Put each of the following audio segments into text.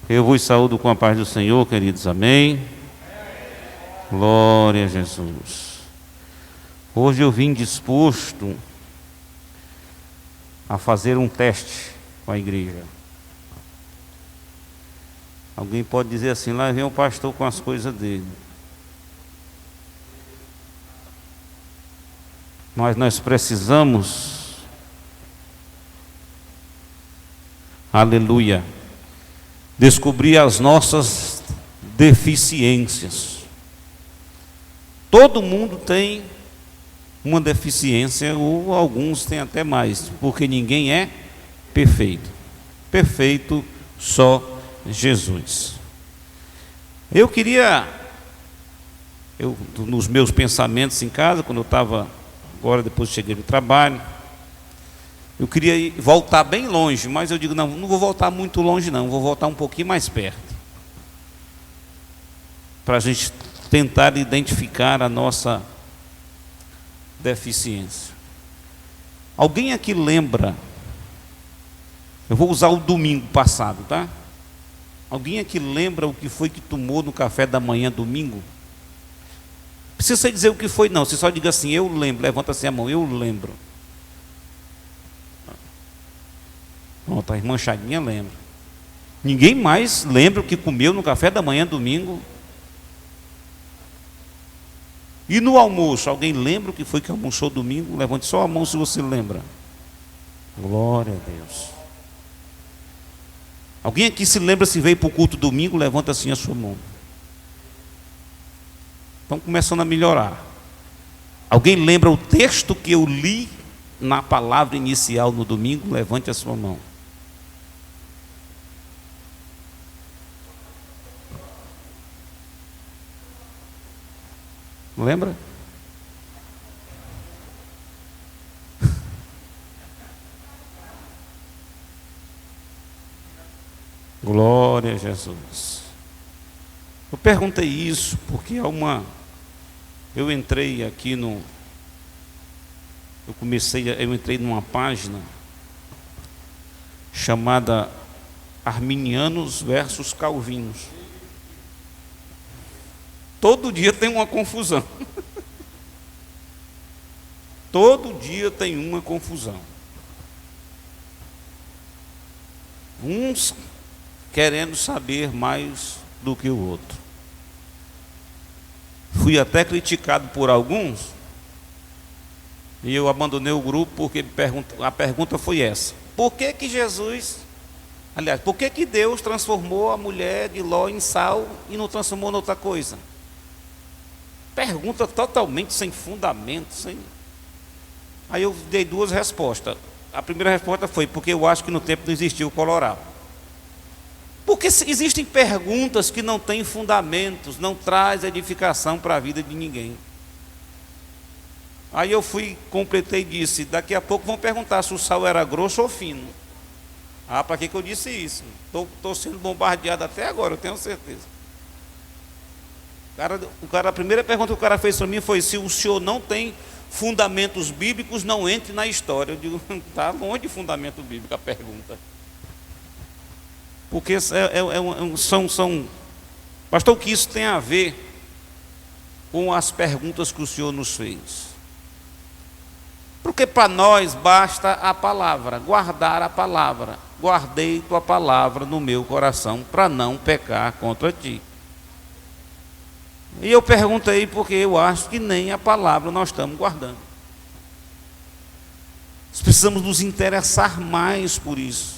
Eu vos saúdo com a paz do Senhor, queridos, amém? Glória a Jesus. Hoje eu vim disposto a fazer um teste com a igreja. Alguém pode dizer assim, lá vem o pastor com as coisas dele. Mas nós precisamos, aleluia, descobrir as nossas deficiências. Todo mundo tem uma deficiência, ou alguns têm até mais, porque ninguém é perfeito. Perfeito só Jesus. Nos meus pensamentos em casa, quando eu estava, agora depois cheguei do trabalho, eu queria voltar bem longe, mas eu digo, não vou voltar muito longe não, vou voltar um pouquinho mais perto, para a gente tentar identificar a nossa deficiência. Alguém aqui lembra, eu vou usar o domingo passado, tá? Alguém aqui lembra o que foi que tomou no café da manhã domingo? Não precisa você dizer o que foi não, você só diga assim, eu lembro, levanta assim a mão, eu lembro. Pronto, a irmã Chaguinha lembra. Ninguém mais lembra o que comeu no café da manhã domingo? E no almoço, alguém lembra o que foi que almoçou domingo? Levante só a mão se você lembra. Glória a Deus. Alguém aqui se lembra se veio para o culto domingo? Levanta assim a sua mão. Estão começando a melhorar. Alguém lembra o texto que eu li na palavra inicial no domingo? Levante a sua mão. Lembra? Glória a Jesus. Eu perguntei isso porque eu entrei aqui eu entrei numa página chamada Arminianos versus Calvinos. Todo dia tem uma confusão. Todo dia tem uma confusão. Uns querendo saber mais do que o outro. Fui até criticado por alguns, e eu abandonei o grupo porque a pergunta foi essa: por que que Deus transformou a mulher de Ló em sal e não transformou em outra coisa? Pergunta totalmente sem fundamento, Aí eu dei duas respostas. A primeira resposta foi porque eu acho que no tempo não existia o Colorado. Porque existem perguntas que não têm fundamentos, não traz edificação para a vida de ninguém. Aí eu completei e disse, daqui a pouco vão perguntar se o sal era grosso ou fino. Para que eu disse isso? Estou sendo bombardeado até agora, eu tenho certeza. A primeira pergunta que o cara fez para mim foi: se o senhor não tem fundamentos bíblicos, não entre na história. Eu digo, está longe de fundamento bíblico a pergunta. Porque pastor, o que isso tem a ver com as perguntas que o Senhor nos fez? Porque para nós basta a palavra, guardar a palavra. Guardei tua palavra no meu coração para não pecar contra ti. E eu perguntei porque eu acho que nem a palavra nós estamos guardando. Nós precisamos nos interessar mais por isso,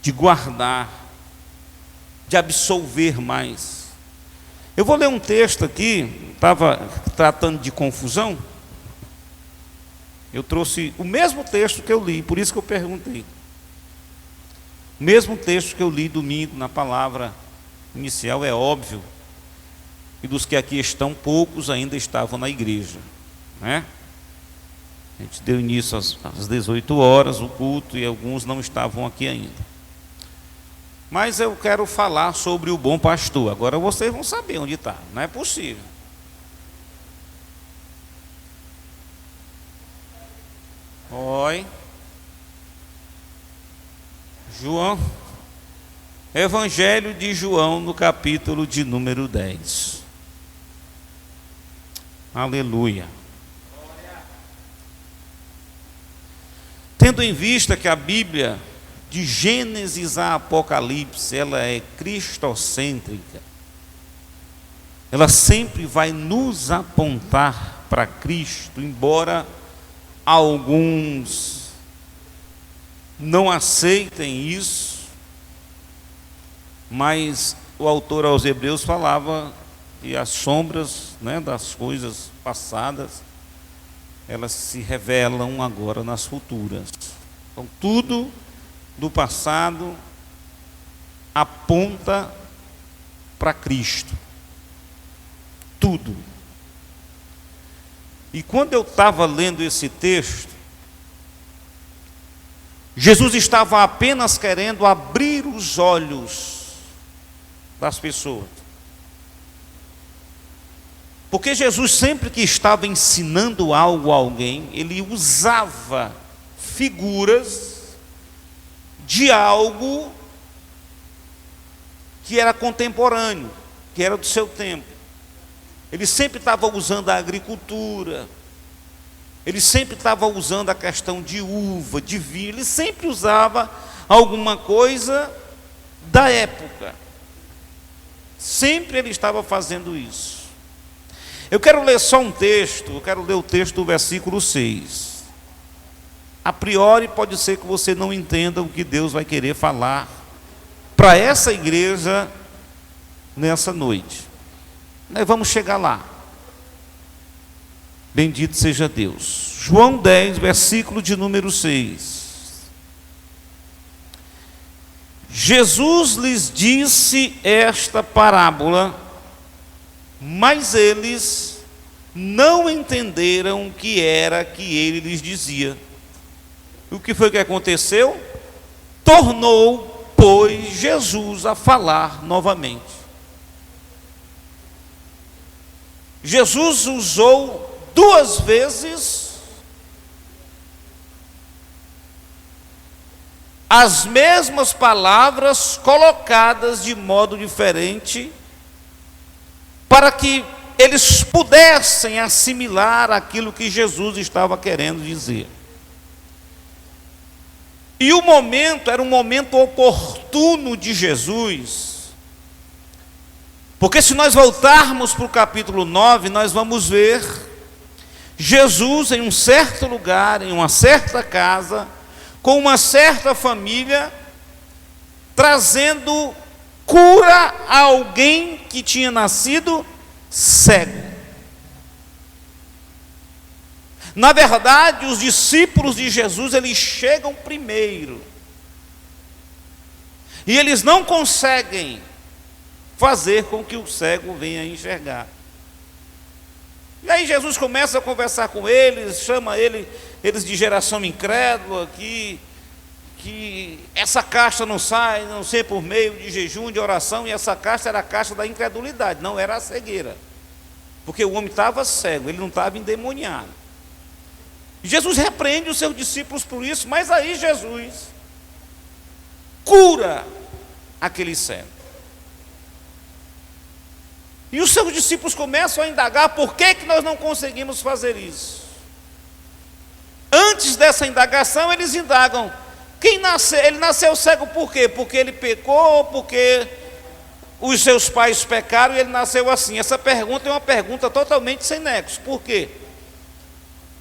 de guardar, de absolver mais. Eu vou ler um texto aqui, estava tratando de confusão. Eu trouxe o mesmo texto que eu li, por isso que eu perguntei. O mesmo texto que eu li domingo na palavra inicial, é óbvio. E dos que aqui estão, poucos ainda estavam na igreja, né? A gente deu início às 18 horas, o culto, e alguns não estavam aqui ainda. Mas eu quero falar sobre o bom pastor. Agora vocês vão saber onde está, não é possível. Oi. João. Evangelho de João, no capítulo de número 10. Aleluia. Tendo em vista que a Bíblia, de Gênesis a Apocalipse, ela é cristocêntrica, ela sempre vai nos apontar para Cristo, embora alguns não aceitem isso, mas o autor aos Hebreus falava que as sombras, das coisas passadas, elas se revelam agora nas futuras. Então, tudo do passado aponta para Cristo. Tudo. E quando eu estava lendo esse texto, Jesus estava apenas querendo abrir os olhos das pessoas. Porque Jesus, sempre que estava ensinando algo a alguém, ele usava figuras de algo que era contemporâneo, que era do seu tempo. Ele sempre estava usando a agricultura, ele sempre estava usando a questão de uva, de vinho, ele sempre usava alguma coisa da época. Sempre ele estava fazendo isso. Eu quero ler só um texto, eu quero ler o texto do versículo 6. A priori pode ser que você não entenda o que Deus vai querer falar para essa igreja nessa noite. Nós vamos chegar lá. Bendito seja Deus. João 10, versículo de número 6. Jesus lhes disse esta parábola, mas eles não entenderam o que era que ele lhes dizia. O que foi que aconteceu? Tornou, pois, Jesus a falar novamente. Jesus usou 2 vezes as mesmas palavras colocadas de modo diferente, para que eles pudessem assimilar aquilo que Jesus estava querendo dizer. E o momento era um momento oportuno de Jesus, porque se nós voltarmos para o capítulo 9, nós vamos ver Jesus em um certo lugar, em uma certa casa, com uma certa família, trazendo cura a alguém que tinha nascido cego. Na verdade, os discípulos de Jesus, eles chegam primeiro. E eles não conseguem fazer com que o cego venha enxergar. E aí Jesus começa a conversar com eles, chama eles de geração incrédula, que essa casta não sai, não sei, por meio de jejum, de oração, e essa casta era a casta da incredulidade, não era a cegueira. Porque o homem estava cego, ele não estava endemoniado. Jesus repreende os seus discípulos por isso, mas aí Jesus cura aquele cego. E os seus discípulos começam a indagar por que nós não conseguimos fazer isso. Antes dessa indagação, eles indagam: ele nasceu cego por quê? Porque ele pecou, porque os seus pais pecaram e ele nasceu assim. Essa pergunta é uma pergunta totalmente sem nexo. Por quê?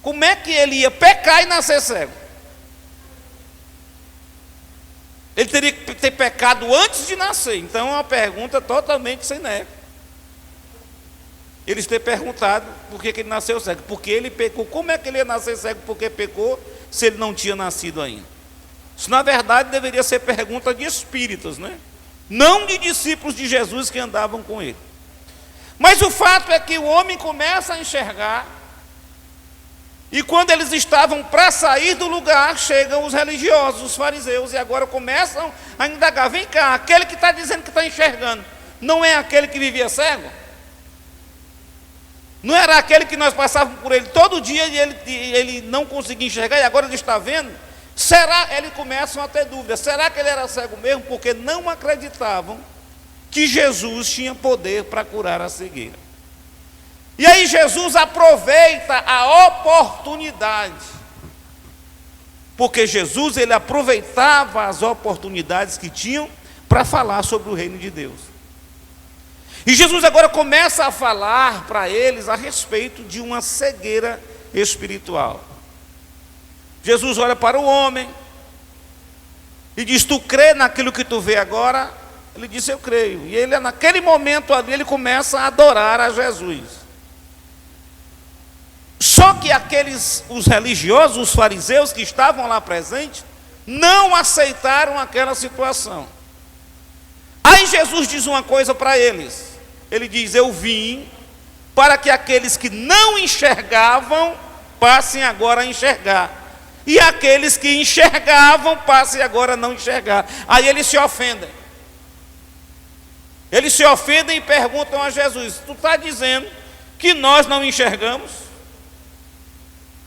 Como é que ele ia pecar e nascer cego? Ele teria que ter pecado antes de nascer. Então é uma pergunta totalmente sem nexo. Eles terem perguntado por que ele nasceu cego. Porque ele pecou. Como é que ele ia nascer cego porque pecou, se ele não tinha nascido ainda? Isso, na verdade, deveria ser pergunta de espíritas, né? Não de discípulos de Jesus que andavam com ele. Mas o fato é que o homem começa a enxergar, e quando eles estavam para sair do lugar, chegam os religiosos, os fariseus, e agora começam a indagar: vem cá, aquele que está dizendo que está enxergando, não é aquele que vivia cego? Não era aquele que nós passávamos por ele todo dia e ele não conseguia enxergar, e agora ele está vendo? Eles começam a ter dúvidas, será que ele era cego mesmo? Porque não acreditavam que Jesus tinha poder para curar a cegueira. E aí Jesus aproveita a oportunidade, porque Jesus ele aproveitava as oportunidades que tinham para falar sobre o reino de Deus. E Jesus agora começa a falar para eles a respeito de uma cegueira espiritual. Jesus olha para o homem e diz: tu crê naquilo que tu vê agora? Ele disse: eu creio. E ele, naquele momento ali, ele começa a adorar a Jesus. Só que os religiosos, os fariseus que estavam lá presentes, não aceitaram aquela situação. Aí Jesus diz uma coisa para eles. Ele diz: eu vim para que aqueles que não enxergavam passem agora a enxergar, e aqueles que enxergavam passem agora a não enxergar. Aí eles se ofendem. Eles se ofendem e perguntam a Jesus: tu está dizendo que nós não enxergamos?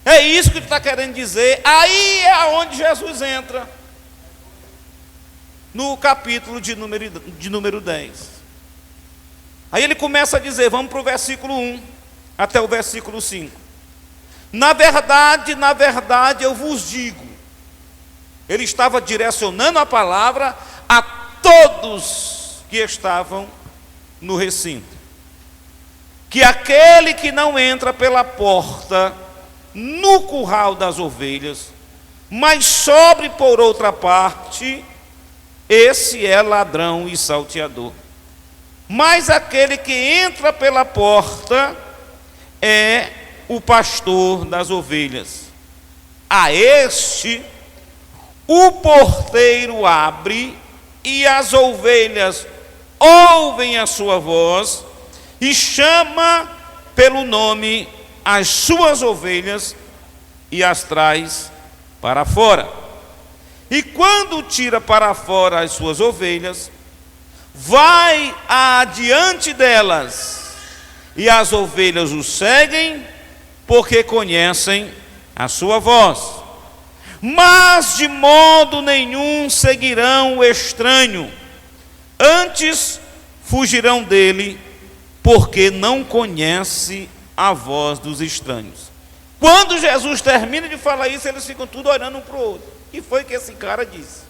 É isso que tu está querendo dizer? Aí é onde Jesus entra, no capítulo de número 10. Aí ele começa a dizer, vamos para o versículo 1 até o versículo 5. Na verdade, eu vos digo. Ele estava direcionando a palavra a todos que estavam no recinto, que aquele que não entra pela porta no curral das ovelhas, mas sobe por outra parte, esse é ladrão e salteador. Mas aquele que entra pela porta é o pastor das ovelhas. A este o porteiro abre, e as ovelhas ouvem a sua voz, e chama pelo nome as suas ovelhas e as traz para fora. E quando tira para fora as suas ovelhas, vai adiante delas, e as ovelhas o seguem, porque conhecem a sua voz. Mas de modo nenhum seguirão o estranho, antes fugirão dele, porque não conhece a voz dos estranhos. Quando Jesus termina de falar isso, eles ficam tudo olhando um para o outro. O que foi que esse cara disse?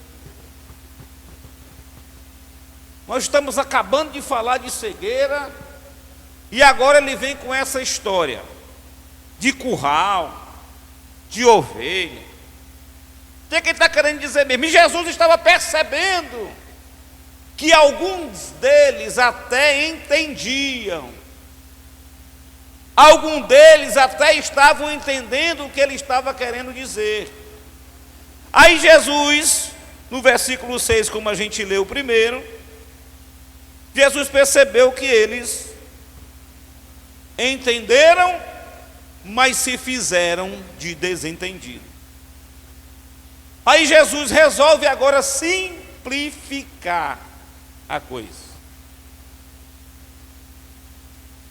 Nós estamos acabando de falar de cegueira, e agora ele vem com essa história de curral, de ovelha. O que ele está querendo dizer mesmo? E Jesus estava percebendo que alguns deles até entendiam, alguns deles até estavam entendendo o que ele estava querendo dizer. Aí Jesus, no versículo 6, como a gente leu primeiro, Jesus percebeu que eles entenderam, mas se fizeram de desentendido. Aí Jesus resolve agora simplificar a coisa.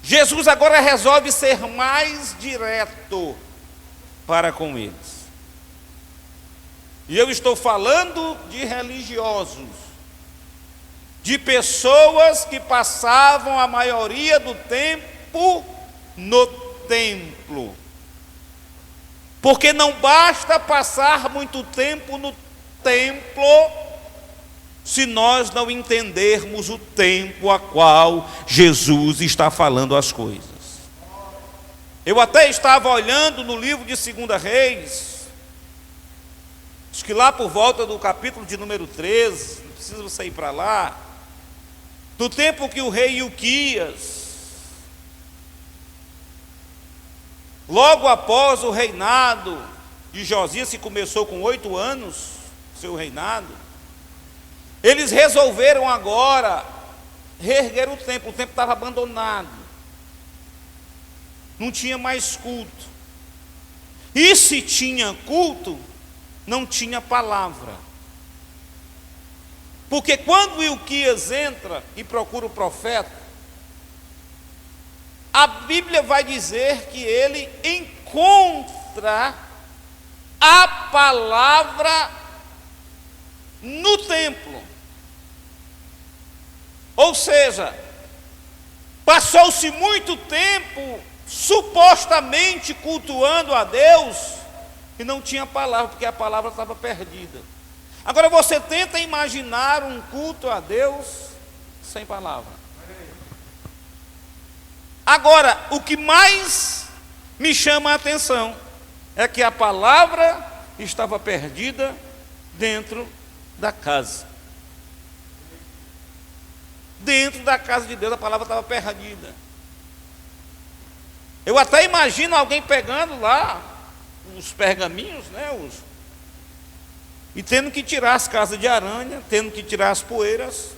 Jesus agora resolve ser mais direto para com eles. E eu estou falando de religiosos, de pessoas que passavam a maioria do tempo no templo. Porque não basta passar muito tempo no templo se nós não entendermos o tempo a qual Jesus está falando as coisas. Eu até estava olhando no livro de 2 Reis, acho que lá por volta do capítulo de número 13, não precisa você ir para lá, do tempo que o rei Ilquias, logo após o reinado de Josias, que começou com 8 anos, seu reinado, eles resolveram agora reerguer o templo estava abandonado, não tinha mais culto, e se tinha culto, não tinha palavra, porque quando Ilquias entra e procura o profeta, a Bíblia vai dizer que ele encontra a palavra no templo. Ou seja, passou-se muito tempo supostamente cultuando a Deus e não tinha palavra, porque a palavra estava perdida. Agora você tenta imaginar um culto a Deus sem palavra. Agora, o que mais me chama a atenção é que a palavra estava perdida dentro da casa. Dentro da casa de Deus a palavra estava perdida. Eu até imagino alguém pegando lá os pergaminhos, né, e tendo que tirar as casas de aranha, tendo que tirar as poeiras,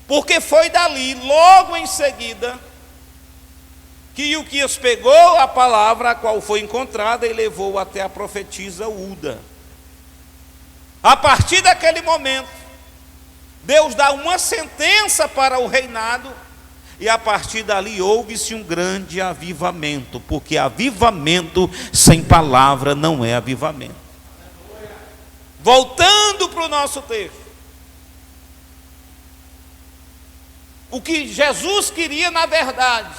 porque foi dali, logo em seguida, que Ilquias pegou a palavra a qual foi encontrada e levou até a profetisa Uda. A partir daquele momento, Deus dá uma sentença para o reinado, e a partir dali houve-se um grande avivamento, porque avivamento sem palavra não é avivamento. Voltando para o nosso texto, o que Jesus queria, na verdade,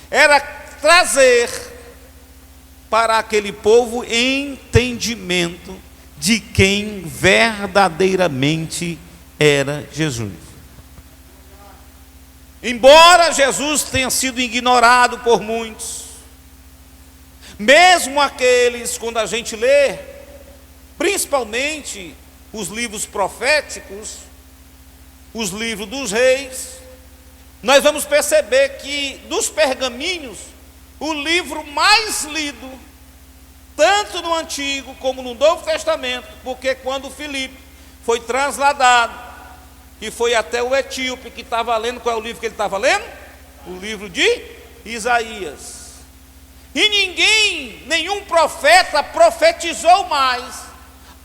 era trazer para aquele povo entendimento de quem verdadeiramente era Jesus. Embora Jesus tenha sido ignorado por muitos, mesmo aqueles, quando a gente lê, principalmente os livros proféticos, os livros dos reis, nós vamos perceber que dos pergaminhos, o livro mais lido, tanto no Antigo como no Novo Testamento, porque quando Filipe foi trasladado, que foi até o etíope que estava lendo, qual é o livro que ele estava lendo? O livro de Isaías. E nenhum profeta profetizou mais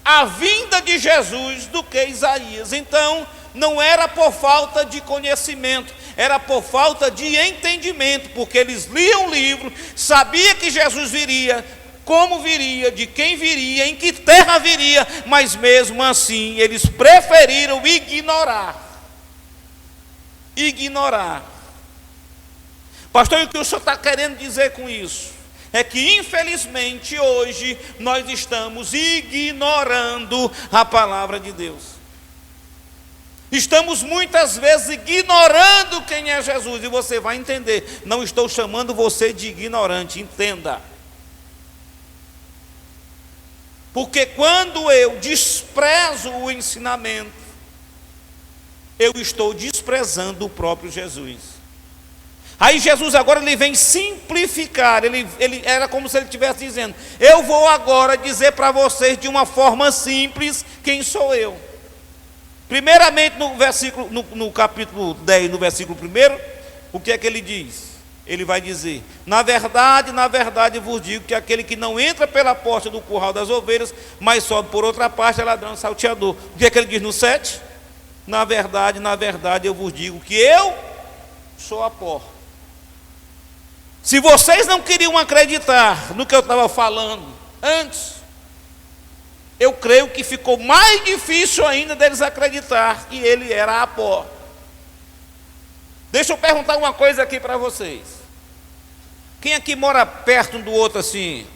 a vinda de Jesus do que Isaías. Então, não era por falta de conhecimento, era por falta de entendimento, porque eles liam o livro, sabia que Jesus viria, como viria, de quem viria, em que terra viria, mas mesmo assim eles preferiram ignorar. Pastor, o que o senhor está querendo dizer com isso? É que infelizmente hoje nós estamos ignorando a palavra de Deus. Estamos muitas vezes ignorando quem é Jesus, e você vai entender, não estou chamando você de ignorante, entenda. Porque quando eu desprezo o ensinamento, eu estou desprezando o próprio Jesus. Aí Jesus agora ele vem simplificar, ele era como se ele estivesse dizendo: eu vou agora dizer para vocês de uma forma simples quem sou eu. Primeiramente no capítulo 10, no versículo 1, o que é que ele diz? Ele vai dizer: na verdade vos digo que aquele que não entra pela porta do curral das ovelhas, mas sobe por outra parte, é ladrão e salteador. O que é que ele diz no 7? Na verdade eu vos digo que eu sou a porta. Se vocês não queriam acreditar no que eu estava falando antes, eu creio que ficou mais difícil ainda deles acreditar que ele era a porta. Deixa eu perguntar uma coisa aqui para vocês. Quem aqui mora perto um do outro assim,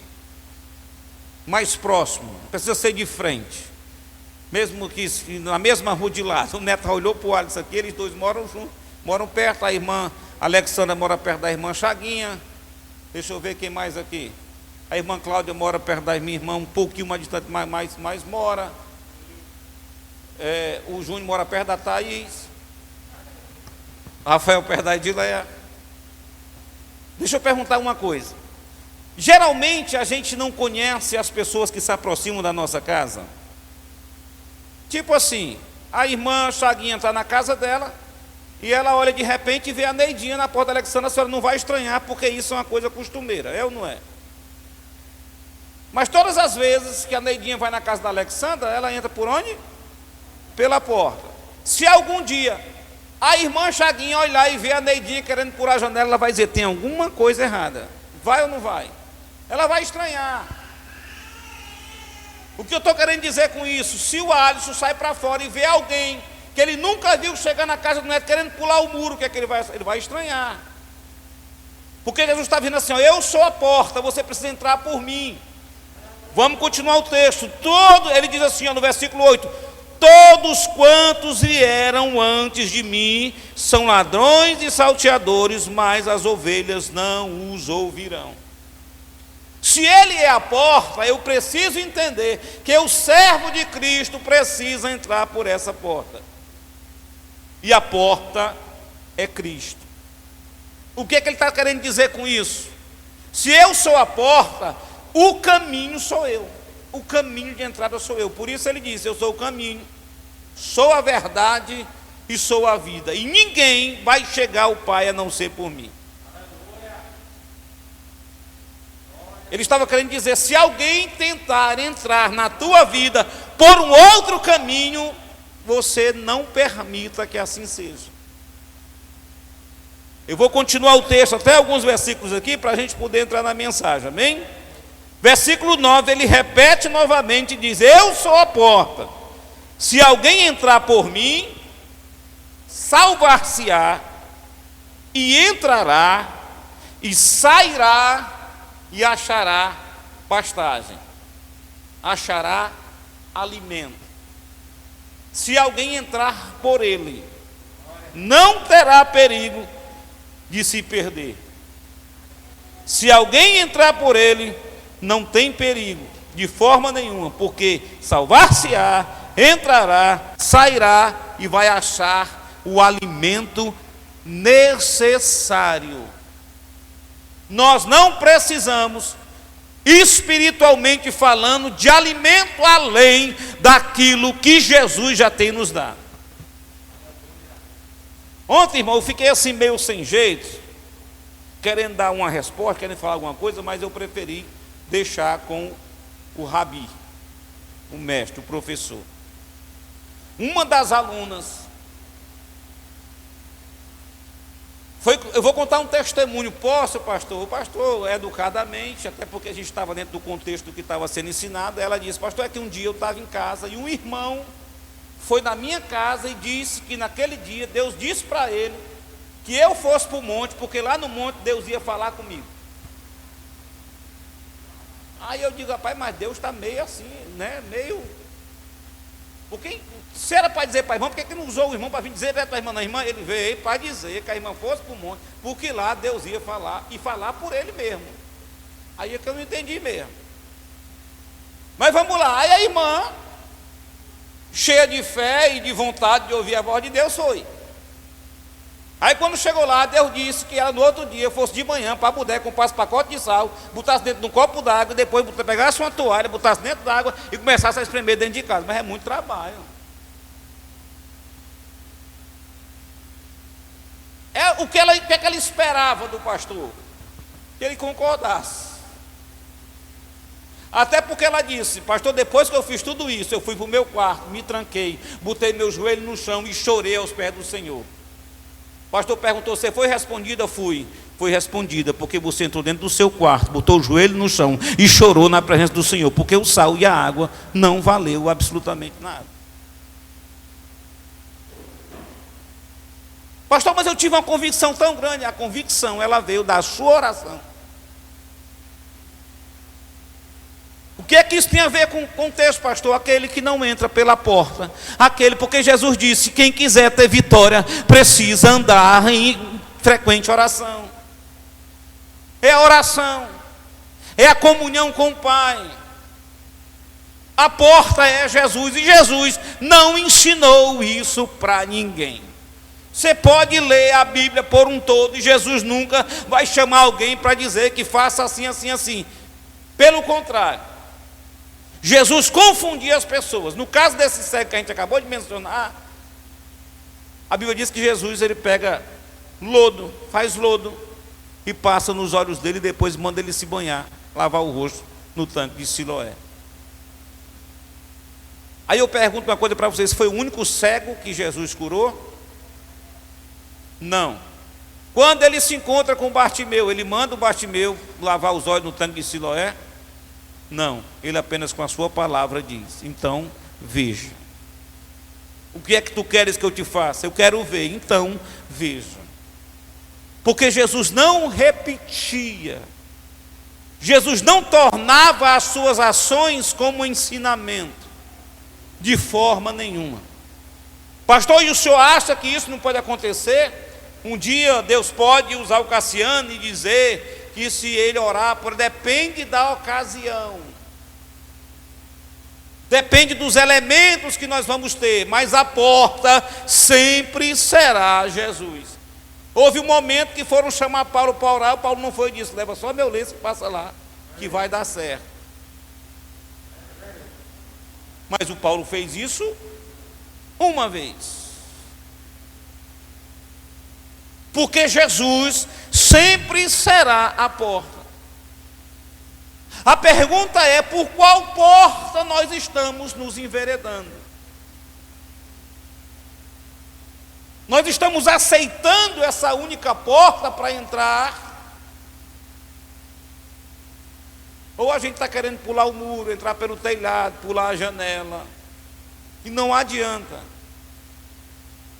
mais próximo? Não precisa ser de frente. Mesmo que na mesma rua de lado. O Neto olhou para o Alisson aqui, eles dois moram juntos, moram perto. A irmã Alexandra mora perto da irmã Chaguinha. Deixa eu ver quem mais aqui. A irmã Cláudia mora perto da minha irmã, um pouquinho mais distante, mas mora. O Júnior mora perto da Thaís. Rafael perto da Edileia. Deixa eu perguntar uma coisa. Geralmente a gente não conhece as pessoas que se aproximam da nossa casa. Tipo assim, a irmã Chaguinha está na casa dela, e ela olha de repente e vê a Neidinha na porta da Alexandra. A senhora não vai estranhar, porque isso é uma coisa costumeira, é ou não é? Mas todas as vezes que a Neidinha vai na casa da Alexandra, ela entra por onde? Pela porta. Se algum dia a irmã Chaguinha olhar e ver a Neidinha querendo furar a janela, ela vai dizer: tem alguma coisa errada. Vai ou não vai? Ela vai estranhar. O que eu estou querendo dizer com isso? Se o Alisson sai para fora e vê alguém que ele nunca viu chegar na casa do neto querendo pular o muro, o que é que ele vai estranhar. Porque Jesus está dizendo assim, ó, eu sou a porta, você precisa entrar por mim. Vamos continuar o texto. Ele diz assim, ó, no versículo 8: todos quantos vieram antes de mim são ladrões e salteadores, mas as ovelhas não os ouvirão. Se ele é a porta, eu preciso entender que o servo de Cristo precisa entrar por essa porta. E a porta é Cristo. O que é que ele está querendo dizer com isso? Se eu sou a porta, o caminho sou eu. O caminho de entrada sou eu. Por isso ele disse, eu sou o caminho, sou a verdade e sou a vida. E ninguém vai chegar ao Pai a não ser por mim. Ele estava querendo dizer, se alguém tentar entrar na tua vida por um outro caminho, você não permita que assim seja. Eu vou continuar o texto, até alguns versículos aqui, para a gente poder entrar na mensagem, amém? Versículo 9, ele repete novamente e diz, eu sou a porta. Se alguém entrar por mim, salvar-se-á, e entrará, e sairá, e achará pastagem, achará alimento. Se alguém entrar por ele, não terá perigo de se perder. Se alguém entrar por ele, não tem perigo de forma nenhuma, porque salvar-se-á, entrará, sairá e vai achar o alimento necessário. Nós não precisamos, espiritualmente falando, de alimento além daquilo que Jesus já tem nos dado. Ontem, irmão, eu fiquei assim meio sem jeito, querendo dar uma resposta, querendo falar alguma coisa, mas eu preferi deixar com o rabi, o mestre, o professor. Uma das alunas, eu vou contar um testemunho, posso, pastor? O pastor, educadamente, até porque a gente estava dentro do contexto do que estava sendo ensinado, ela disse, pastor, é que um dia eu estava em casa e um irmão foi na minha casa e disse que naquele dia Deus disse para ele que eu fosse para o monte, porque lá no monte Deus ia falar comigo. Aí eu digo, rapaz, mas Deus está meio assim, né, meio... Porque se era para dizer para a irmã, por que não usou o irmão para vir dizer para a irmã? Não, irmã, ele veio para dizer que a irmã fosse para o monte, porque lá Deus ia falar, e falar por ele mesmo. Aí é que eu não entendi mesmo. Mas vamos lá, aí a irmã, cheia de fé e de vontade de ouvir a voz de Deus, foi. Aí quando chegou lá, Deus disse que ela no outro dia fosse de manhã para a bodega, comprasse pacote de sal, botasse dentro de um copo d'água, e depois pegasse uma toalha, botasse dentro d'água e começasse a espremer dentro de casa. Mas é muito trabalho. O que ela esperava do pastor? Que ele concordasse. Até porque ela disse, pastor, depois que eu fiz tudo isso, eu fui para o meu quarto, me tranquei, botei meu joelho no chão e chorei aos pés do Senhor. O pastor perguntou, você foi respondida? Eu fui. Foi respondida, porque você entrou dentro do seu quarto, botou o joelho no chão e chorou na presença do Senhor, porque o sal e a água não valeu absolutamente nada. Pastor, mas eu tive uma convicção tão grande. A convicção, ela veio da sua oração. O que é que isso tem a ver com o contexto, pastor? Aquele que não entra pela porta. Porque Jesus disse, quem quiser ter vitória, precisa andar em frequente oração. É a oração. É a comunhão com o Pai. A porta é Jesus. E Jesus não ensinou isso para ninguém. Você pode ler a Bíblia por um todo e Jesus nunca vai chamar alguém para dizer que faça assim, assim, assim. Pelo contrário, Jesus confundia as pessoas. No caso desse cego que a gente acabou de mencionar, a Bíblia diz que Jesus ele pega lodo, faz lodo e passa nos olhos dele e depois manda ele se banhar, lavar o rosto no tanque de Siloé. Aí eu pergunto uma coisa para vocês, foi o único cego que Jesus curou? Não. Quando ele se encontra com Bartimeu, ele manda o Bartimeu lavar os olhos no tanque de Siloé? Não, ele apenas com a sua palavra diz: então veja. O que é que tu queres que eu te faça? Eu quero ver, então veja. Porque Jesus não repetia, Jesus não tornava as suas ações como ensinamento, de forma nenhuma. Pastor, e o senhor acha que isso não pode acontecer? Um dia Deus pode usar o Cassiano e dizer que se ele orar, depende da ocasião, depende dos elementos que nós vamos ter, mas a porta sempre será Jesus. Houve um momento que foram chamar Paulo para orar, o Paulo não foi e disse: leva só meu lenço e passa lá, que vai dar certo. Mas o Paulo fez isso uma vez. Porque Jesus sempre será a porta. A pergunta é: por qual porta nós estamos nos enveredando? Nós estamos aceitando essa única porta para entrar? Ou a gente está querendo pular o muro, entrar pelo telhado, pular a janela? E não adianta.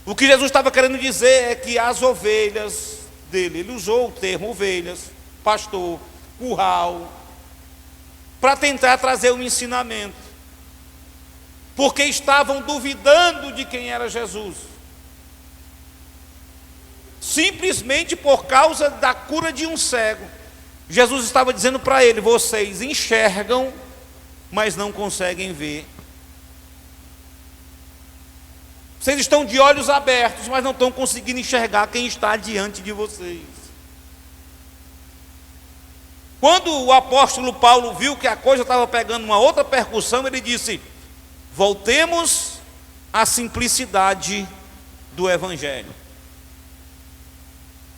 O que Jesus estava querendo dizer é que as ovelhas dele, ele usou o termo ovelhas, pastor, curral, para tentar trazer um ensinamento, porque estavam duvidando de quem era Jesus, simplesmente por causa da cura de um cego. Jesus estava dizendo para ele: vocês enxergam, mas não conseguem ver. Vocês estão de olhos abertos, mas não estão conseguindo enxergar quem está diante de vocês. Quando o apóstolo Paulo viu que a coisa estava pegando uma outra percussão, ele disse: voltemos à simplicidade do Evangelho.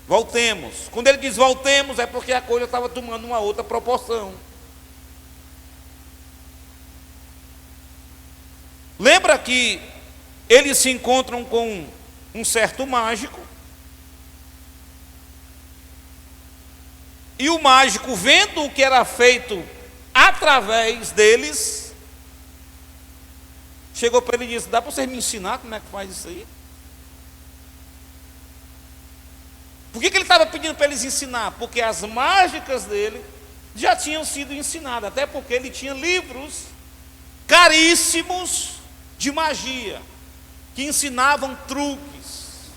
Voltemos. Quando ele diz voltemos, é porque a coisa estava tomando uma outra proporção. Lembra que eles se encontram com um certo mágico, e o mágico, vendo o que era feito através deles, chegou para ele e disse: dá para você me ensinar como é que faz isso aí? Por que ele estava pedindo para eles ensinar? Porque as mágicas dele já tinham sido ensinadas, até porque ele tinha livros caríssimos de magia, que ensinavam truques.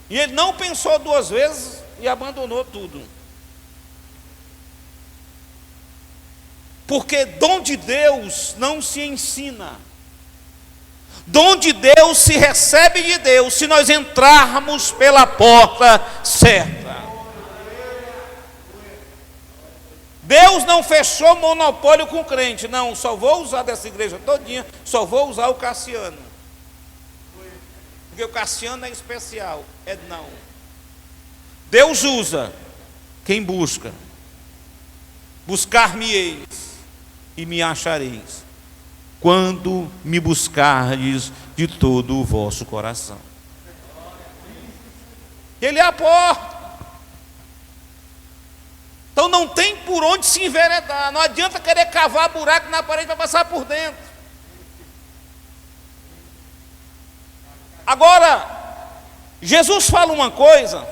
E ele não pensou duas vezes e abandonou tudo. Porque dom de Deus não se ensina. Dom de Deus se recebe de Deus se nós entrarmos pela porta certa. Deus não fechou monopólio com o crente. Não, só vou usar dessa igreja todinha, só vou usar o Cassiano. Porque o Cassiano é especial. É não. Deus usa quem busca. Buscar-me-eis e me achareis, quando me buscardes de todo o vosso coração. Ele é a porta. Então não tem por onde se enveredar. Não adianta querer cavar buraco na parede para passar por dentro. Agora, Jesus fala uma coisa.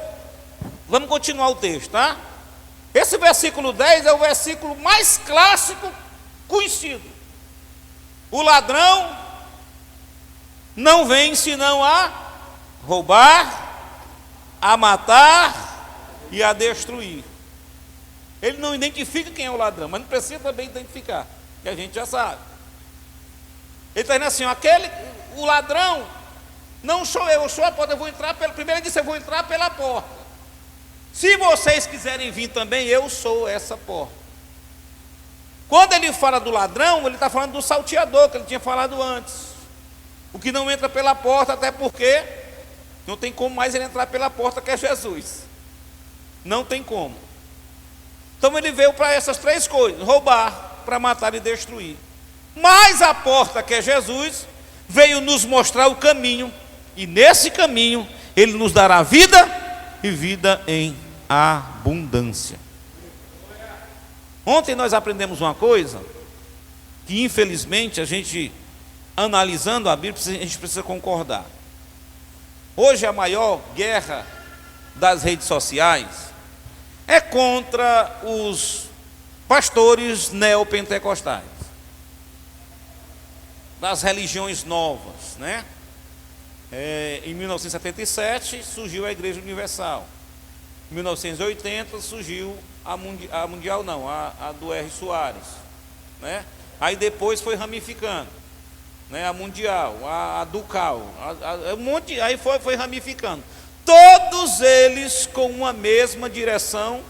Vamos continuar o texto, tá? Esse versículo 10 é o versículo mais clássico conhecido. O ladrão não vem senão a roubar, a matar e a destruir. Ele não identifica quem é o ladrão, mas não precisa também identificar, que a gente já sabe. Ele está dizendo assim: o ladrão não sou eu sou a porta, eu vou entrar pela. Primeiro ele disse: eu vou entrar pela porta. Se vocês quiserem vir também, eu sou essa porta. Quando ele fala do ladrão, ele está falando do salteador, que ele tinha falado antes. O que não entra pela porta, até porque não tem como mais ele entrar pela porta, que é Jesus. Não tem como. Então ele veio para essas três coisas: roubar, para matar e destruir. Mas a porta, que é Jesus, veio nos mostrar o caminho. E nesse caminho ele nos dará vida e vida em abundância. Ontem nós aprendemos uma coisa que infelizmente a gente, analisando a Bíblia, a gente precisa concordar. Hoje a maior guerra das redes sociais é contra os pastores neopentecostais, das religiões novas, né? Em 1977 surgiu a Igreja Universal. Em 1980 surgiu a Mundial, não, a do R. Soares, né? Aí depois foi ramificando, né? A Mundial, a Ducal, um monte, aí foi ramificando. Todos eles com uma mesma direção,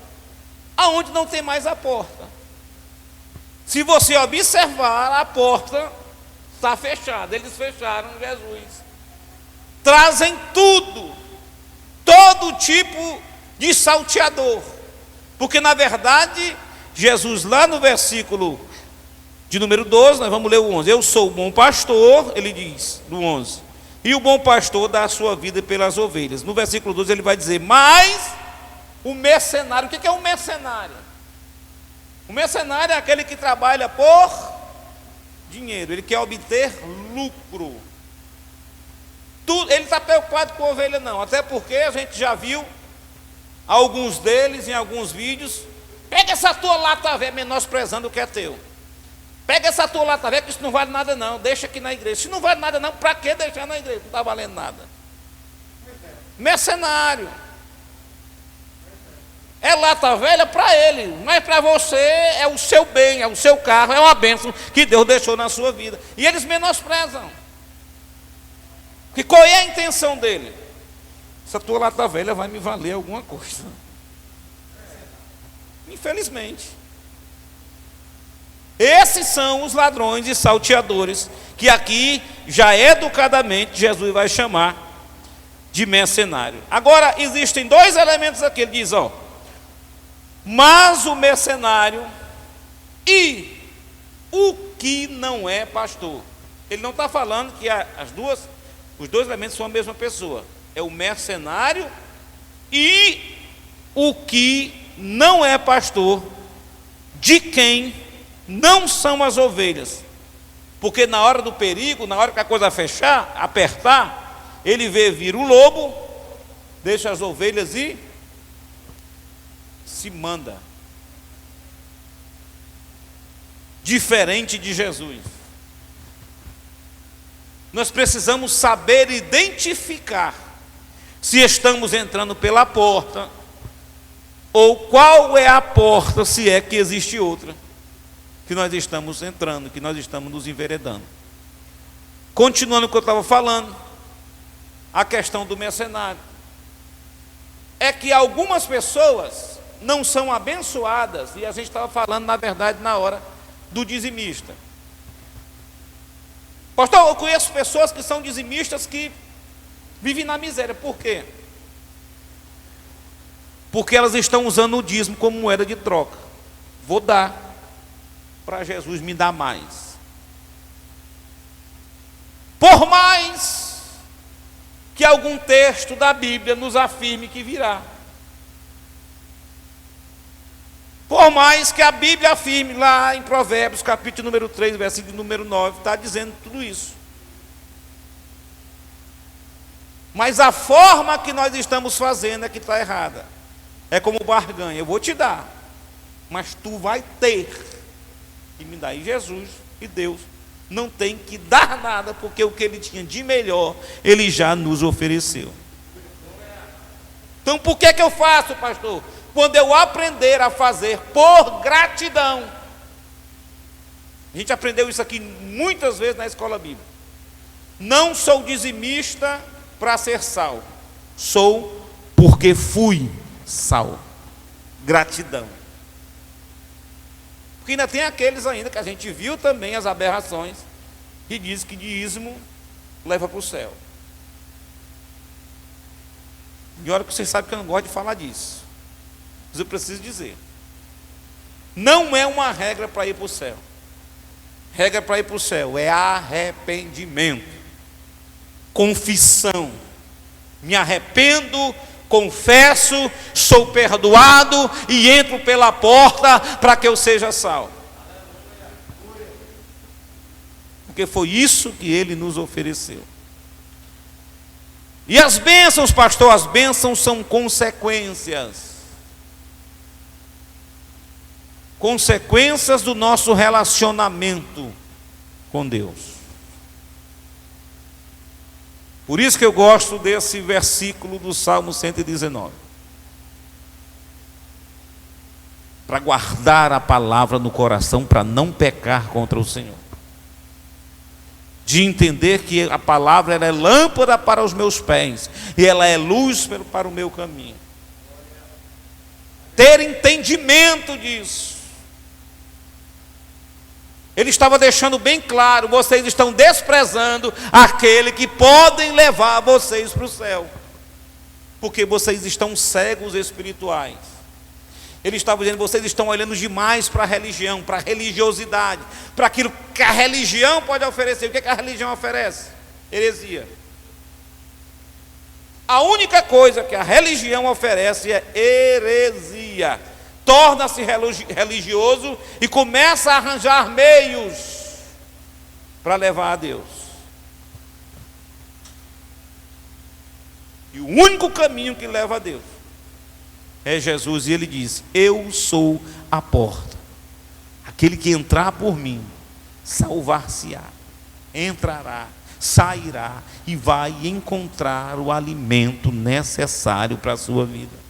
aonde não tem mais a porta. Se você observar, a porta está fechada. Eles fecharam Jesus. Trazem tudo, todo tipo de salteador. Porque na verdade, Jesus lá no versículo de número 12, nós vamos ler o 11. Eu sou o bom pastor, ele diz, no 11. E o bom pastor dá a sua vida pelas ovelhas. No versículo 12 ele vai dizer, mas o mercenário, o que é um mercenário? O mercenário é aquele que trabalha por dinheiro, ele quer obter lucro. Ele está preocupado com a ovelha não, até porque a gente já viu alguns deles em alguns vídeos. Pega essa tua lata velha, menosprezando o que é teu. Pega essa tua lata velha, que isso não vale nada não, deixa aqui na igreja. Se não vale nada não, para que deixar na igreja? Não está valendo nada. Mercenário. É lata velha para ele, mas para você é o seu bem, é o seu carro, é uma bênção que Deus deixou na sua vida. E eles menosprezam. Porque qual é a intenção dele? Essa tua lata velha vai me valer alguma coisa. Infelizmente. Esses são os ladrões e salteadores que aqui, já educadamente, Jesus vai chamar de mercenário. Agora, existem dois elementos aqui. Ele diz, ó, mas o mercenário e o que não é pastor. Ele não está falando que os dois elementos são a mesma pessoa. É o mercenário e o que não é pastor, de quem não são as ovelhas. Porque na hora do perigo, na hora que a coisa fechar, apertar, ele vê vir o lobo, deixa as ovelhas e se manda. Diferente de Jesus. Nós precisamos saber identificar se estamos entrando pela porta ou qual é a porta, se é que existe outra, que nós estamos entrando, que nós estamos nos enveredando. Continuando o que eu estava falando, a questão do mercenário. É que algumas pessoas não são abençoadas, e a gente estava falando, na verdade, na hora do dizimista. Pastor, eu conheço pessoas que são dizimistas que vivem na miséria. Por quê? Porque elas estão usando o dízimo como moeda de troca. Vou dar para Jesus me dar mais. Por mais que algum texto da Bíblia nos afirme que virá. Por mais que a Bíblia afirme lá em Provérbios, capítulo número 3, versículo número 9, está dizendo tudo isso. Mas a forma que nós estamos fazendo é que está errada. É como barganha, eu vou te dar, mas tu vai ter que me dar. E Jesus e Deus não tem que dar nada, porque o que ele tinha de melhor, ele já nos ofereceu. Então por que eu faço, pastor? Quando eu aprender a fazer por gratidão. A gente aprendeu isso aqui muitas vezes na escola bíblica. Não sou dizimista para ser salvo. Sou porque fui salvo. Gratidão. Porque ainda tem aqueles ainda que a gente viu também as aberrações, que diz que dízimo leva para o céu. E olha que vocês sabem que eu não gosto de falar disso. Mas eu preciso dizer, não é uma regra para ir para o céu. Regra para ir para o céu é arrependimento, confissão. Me arrependo confesso, sou perdoado e entro pela porta para que eu seja salvo. Porque foi isso que ele nos ofereceu. E as bênçãos, pastor, as bênçãos são consequências. Consequências do nosso relacionamento com Deus. Por isso que eu gosto desse versículo do Salmo 119. Para guardar a palavra no coração, para não pecar contra o Senhor. De entender que a palavra ela é lâmpada para os meus pés e ela é luz para o meu caminho. Ter entendimento disso. Ele estava deixando bem claro: vocês estão desprezando aquele que podem levar vocês para o céu, porque vocês estão cegos espirituais. Ele estava dizendo: vocês estão olhando demais para a religião, para a religiosidade, para aquilo que a religião pode oferecer. O que a religião oferece? Heresia. A única coisa que a religião oferece é heresia. Torna-se religioso e começa a arranjar meios para levar a Deus. E o único caminho que leva a Deus é Jesus. E ele diz: eu sou a porta. Aquele que entrar por mim, salvar-se-á, entrará, sairá e vai encontrar o alimento necessário para a sua vida.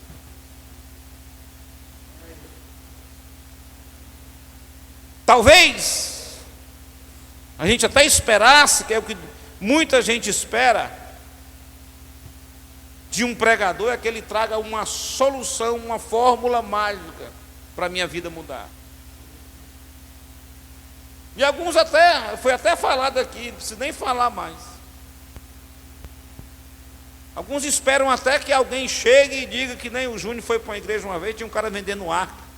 Talvez a gente até esperasse, que é o que muita gente espera de um pregador, é que ele traga uma solução, uma fórmula mágica para a minha vida mudar. E alguns até, foi até falado aqui, não preciso nem falar mais. Alguns esperam até que alguém chegue e diga, que nem o Júnior foi para uma igreja uma vez, tinha um cara vendendo arca.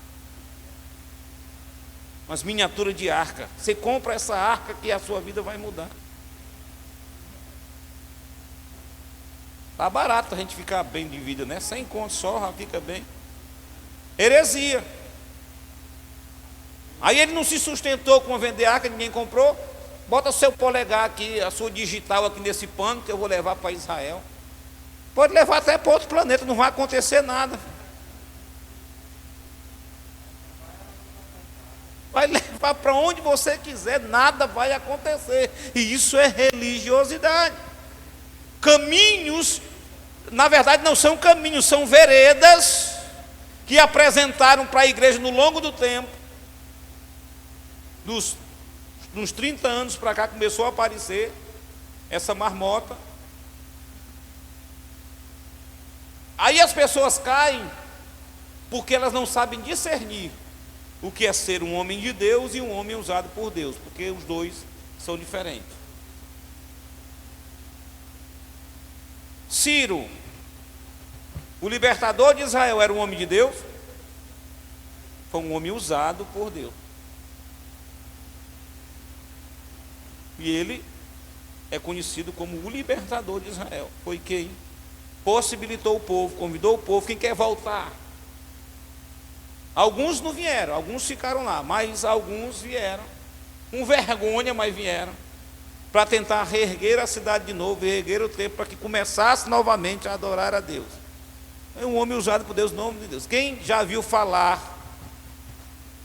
Umas miniaturas de arca. Você compra essa arca que a sua vida vai mudar. Tá barato a gente ficar bem de vida, né? 100 conto só, já fica bem. Heresia. Aí ele não se sustentou com vender arca, ninguém comprou. Bota seu polegar aqui, a sua digital aqui nesse pano, que eu vou levar para Israel. Pode levar até para outro planeta, não vai acontecer nada. Vai levar para onde você quiser, nada vai acontecer. E isso é religiosidade. Caminhos, na verdade não são caminhos, são veredas que apresentaram para a igreja no longo do tempo. Dos 30 anos para cá começou a aparecer essa marmota. Aí as pessoas caem porque elas não sabem discernir o que é ser um homem de Deus e um homem usado por Deus, porque os dois são diferentes. Ciro, o libertador de Israel, era um homem de Deus? Foi um homem usado por Deus. E ele é conhecido como o libertador de Israel. Foi quem possibilitou o povo, convidou o povo. Quem quer voltar? Alguns não vieram, alguns ficaram lá, mas alguns vieram, com vergonha, mas vieram, para tentar reerguer a cidade de novo, reerguer o templo, para que começasse novamente a adorar a Deus. É um homem usado por Deus, nome de Deus. Quem já viu falar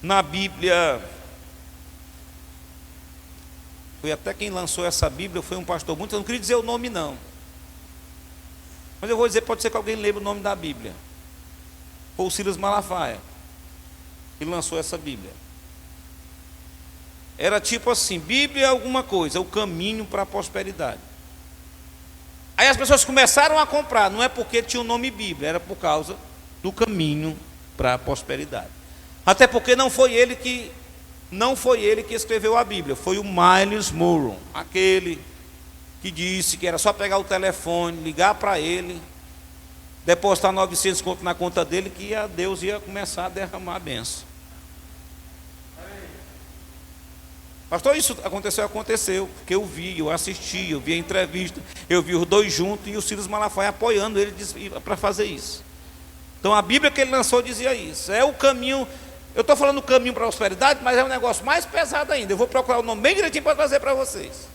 na Bíblia, foi até quem lançou essa Bíblia, foi um pastor muito, eu não queria dizer o nome não, mas eu vou dizer, pode ser que alguém lembre o nome da Bíblia. Foi o Silas Malafaia que lançou essa Bíblia. Era tipo assim: Bíblia é alguma coisa, o caminho para a prosperidade. Aí as pessoas começaram a comprar, não é porque tinha o nome Bíblia, era por causa do caminho para a prosperidade. Até porque não foi ele que escreveu a Bíblia, foi o Miles Monroe, aquele que disse que era só pegar o telefone, ligar para ele, depositar 900 conto na conta dele, que Deus ia começar a derramar a bênção. Pastor, isso aconteceu, porque eu vi, eu assisti, eu vi a entrevista, eu vi os dois juntos e o Silas Malafaia apoiando ele para fazer isso. Então a Bíblia que ele lançou dizia isso. É o caminho, eu estou falando do caminho para a prosperidade, mas é um negócio mais pesado ainda. Eu vou procurar o nome bem direitinho para trazer para vocês.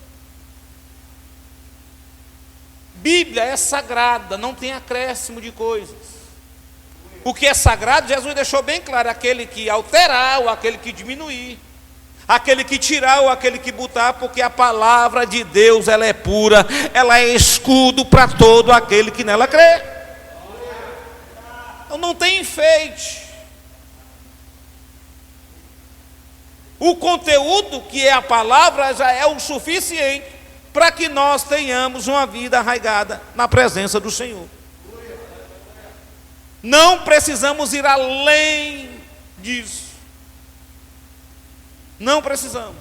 Bíblia é sagrada, não tem acréscimo de coisas. O que é sagrado, Jesus deixou bem claro: aquele que alterar ou aquele que diminuir, aquele que tirar ou aquele que botar, porque a palavra de Deus ela é pura, ela é escudo para todo aquele que nela crê. Então não tem enfeite. O conteúdo que é a palavra já é o suficiente para que nós tenhamos uma vida arraigada na presença do Senhor. Não precisamos ir além disso. Não precisamos.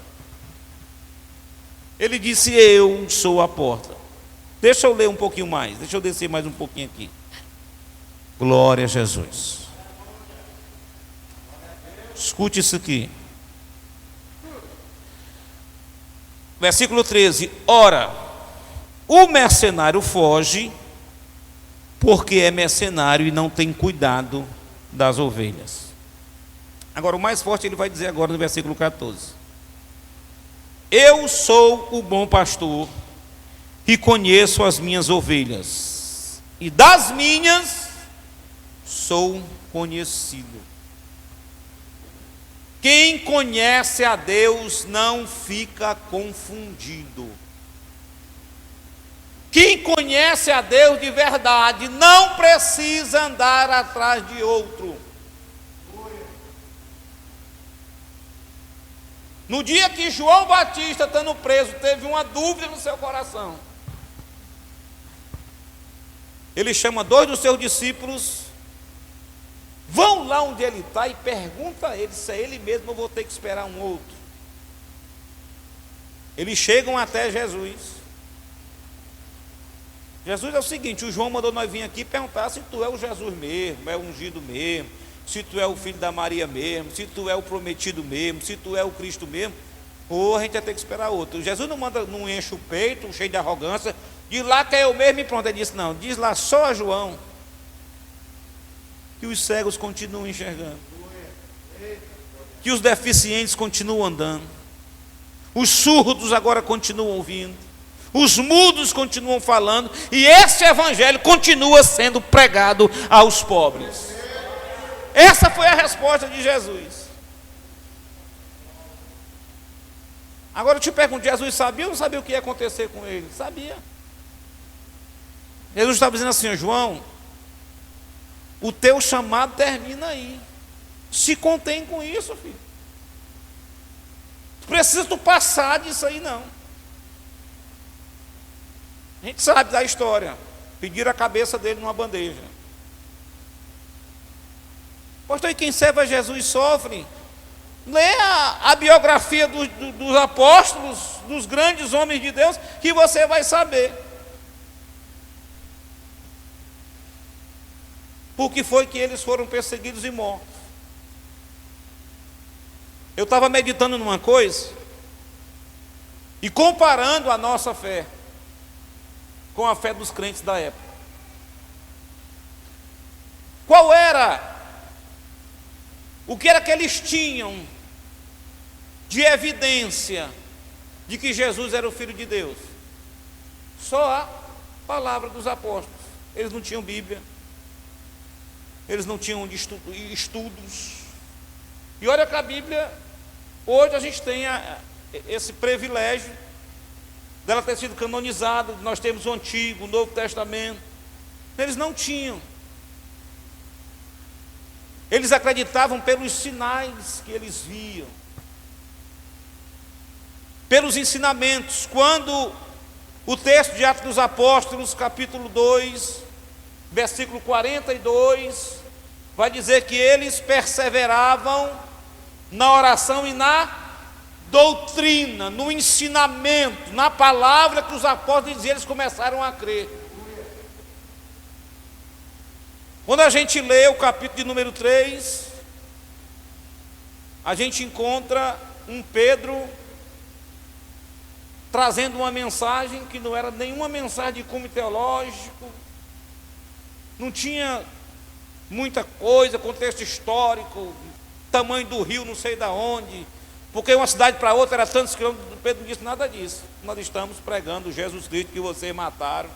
Ele disse: eu sou a porta. Deixa eu ler um pouquinho mais. Deixa eu descer mais um pouquinho aqui. Glória a Jesus. Escute isso aqui. Versículo 13. Ora, o mercenário foge, porque é mercenário e não tem cuidado das ovelhas. Agora, o mais forte ele vai dizer agora no versículo 14. Eu sou o bom pastor e conheço as minhas ovelhas, e das minhas sou conhecido. Quem conhece a Deus não fica confundido. Quem conhece a Deus de verdade não precisa andar atrás de outro. No dia que João Batista, estando preso, teve uma dúvida no seu coração, ele chama 2 dos seus discípulos, vão lá onde ele está e pergunta a ele se é ele mesmo ou vou ter que esperar um outro. Eles chegam até Jesus. Jesus é o seguinte: o João mandou nós vir aqui perguntar se tu é o Jesus mesmo, é o ungido mesmo, se tu é o filho da Maria mesmo, se tu é o prometido mesmo, se tu é o Cristo mesmo, ou a gente vai ter que esperar outro. Jesus não manda, não enche o peito, cheio de arrogância, diz lá que é eu mesmo e pronto. Ele disse: não, diz lá só a João que os cegos continuam enxergando, que os deficientes continuam andando, os surdos agora continuam ouvindo, os mudos continuam falando, e esse evangelho continua sendo pregado aos pobres. Essa foi a resposta de Jesus. Agora eu te pergunto: Jesus sabia ou não sabia o que ia acontecer com ele? Sabia. Jesus estava dizendo assim: João, o teu chamado termina aí. Se contém com isso, filho. Não precisa tu passar disso aí, não. A gente sabe da história. Pediram a cabeça dele numa bandeja. Pastor, e quem serve a Jesus sofre? Lê a biografia dos apóstolos, dos grandes homens de Deus, que você vai saber. Por que foi que eles foram perseguidos e mortos? Eu estava meditando numa coisa e comparando a nossa fé com a fé dos crentes da época. Qual era o que era que eles tinham de evidência de que Jesus era o Filho de Deus? Só a palavra dos apóstolos. Eles não tinham Bíblia, eles não tinham estudos. E olha que a Bíblia, hoje a gente tem esse privilégio dela ter sido canonizada. Nós temos o Antigo, o Novo Testamento. Eles não tinham. Eles acreditavam pelos sinais que eles viam, pelos ensinamentos. Quando o texto de Atos dos Apóstolos, capítulo 2, versículo 42, vai dizer que eles perseveravam na oração e na doutrina, no ensinamento, na palavra que os apóstolos diziam, eles começaram a crer. Quando a gente lê o capítulo de número 3, a gente encontra um Pedro trazendo uma mensagem que não era nenhuma mensagem de cunho teológico, não tinha muita coisa, contexto histórico, tamanho do rio, não sei da onde, porque uma cidade para outra era tantos quilômetros. Pedro não disse nada disso. Nós estamos pregando Jesus Cristo que vocês mataram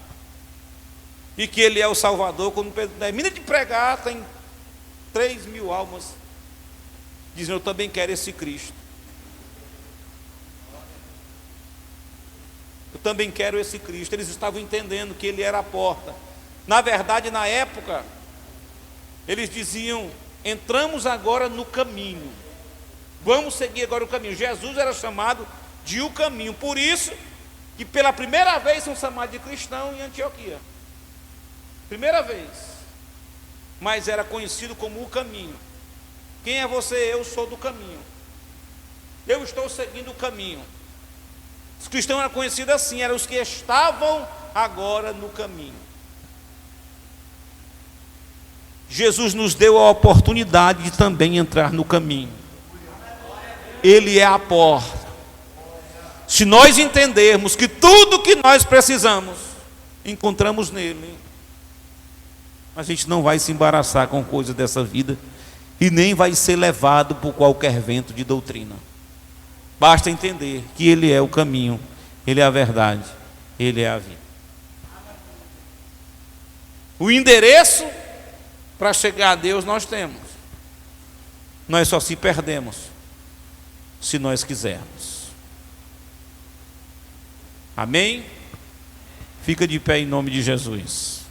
e que Ele é o Salvador. Quando Pedro termina de pregar, tem 3.000 almas dizendo: eu também quero esse Cristo. Eu também quero esse Cristo. Eles estavam entendendo que Ele era a porta. Na verdade, na época, eles diziam: entramos agora no caminho, vamos seguir agora o caminho. Jesus era chamado de o caminho. Por isso que pela primeira vez são chamados de cristão em Antioquia. Primeira vez. Mas era conhecido como o caminho. Quem é você? Eu sou do caminho. Eu estou seguindo o caminho. Os cristãos eram conhecidos assim, eram os que estavam agora no caminho. Jesus nos deu a oportunidade de também entrar no caminho. Ele é a porta. Se nós entendermos que tudo que nós precisamos encontramos nele, a gente não vai se embaraçar com coisas dessa vida e nem vai ser levado por qualquer vento de doutrina. Basta entender que Ele é o caminho, Ele é a verdade, Ele é a vida. O endereço para chegar a Deus nós temos. Nós só se perdemos se nós quisermos. Amém? Fica de pé em nome de Jesus.